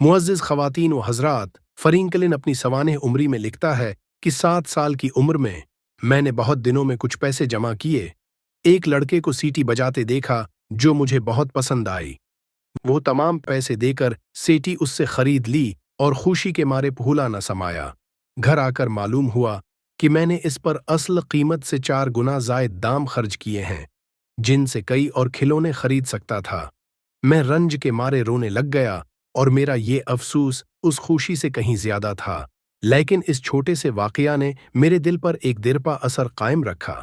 मुअज़्ज़िज़ ख़वातीन व हज़रात, फ़रिंकलिन अपनी सवानह उम्री में लिखता है कि 7 साल की उम्र में मैंने बहुत दिनों में कुछ पैसे जमा किए। एक लड़के को सीटी बजाते देखा जो मुझे बहुत पसंद आई। वो तमाम पैसे देकर सीटी उससे खरीद ली और खुशी के मारे फूला न समाया। घर आकर मालूम हुआ कि मैंने इस पर असल कीमत से 4 गुना ज़ायद दाम खर्च किए हैं, जिनसे कई और खिलौने खरीद सकता था। मैं रंज के मारे रोने लग गया और मेरा ये अफसूस उस खुशी से कहीं ज्यादा था। लेकिन इस छोटे से वाकया ने मेरे दिल पर एक दिरपा असर कायम रखा।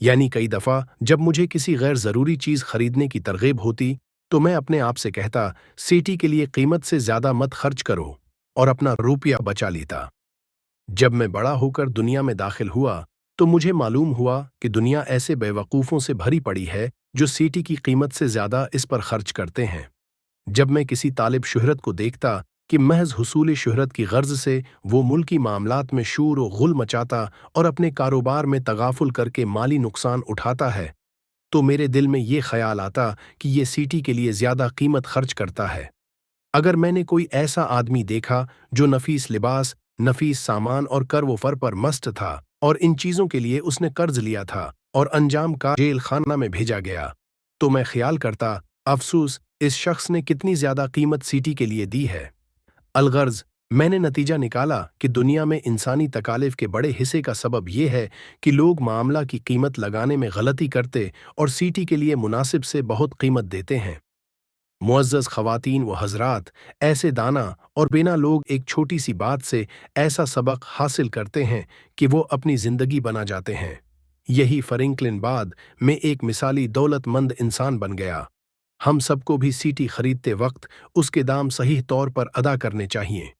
यानी कई दफा जब मुझे किसी गैर जरूरी चीज खरीदने की तरगीब होती तो मैं अपने आप से कहता, सीटी के लिए कीमत से ज्यादा मत खर्च करो, और अपना रुपया बचा लेता। जब मैं बड़ा होकर दुनिया में दाखिल हुआ तो मुझे मालूम हुआ कि दुनिया ऐसे बेवकूफ़ों से भरी पड़ी है जो सीटी की कीमत से ज्यादा इस पर खर्च करते हैं। जब मैं किसी तालिब शुहरत को देखता कि महज हुसूल शुहरत की गर्ज से वो मुल्की मामलात में शूर व गुल मचाता और अपने कारोबार में तगाफुल करके माली नुकसान उठाता है, तो मेरे दिल में ये ख्याल आता कि ये सीटी के लिए ज्यादा कीमत खर्च करता है। अगर मैंने कोई ऐसा आदमी देखा जो नफीस लिबास, नफीस सामान और कर व फर पर मस्त था और इन चीजों के लिए उसने कर्ज लिया था और अंजाम का जेल खाना में भेजा गया, तो मैं ख्याल करता, अफसोस इस शख्स ने कितनी ज्यादा कीमत सीटी के लिए दी है। अलगर्ज, मैंने नतीजा निकाला कि दुनिया में इंसानी तकालिफ के बड़े हिस्से का सबब यह है कि लोग मामला की कीमत लगाने में गलती करते और सीटी के लिए मुनासिब से बहुत कीमत देते हैं। मुअज़्ज़ज़ ख़वातीन व हज़रात, ऐसे दाना और बिना लोग एक छोटी सी बात से ऐसा सबक हासिल करते हैं कि वो अपनी ज़िंदगी बना जाते हैं। यही फ़रिंकलिन बाद में एक मिसाली दौलतमंद इंसान बन गया। हम सबको भी सीटी खरीदते वक्त उसके दाम सही तौर पर अदा करने चाहिए।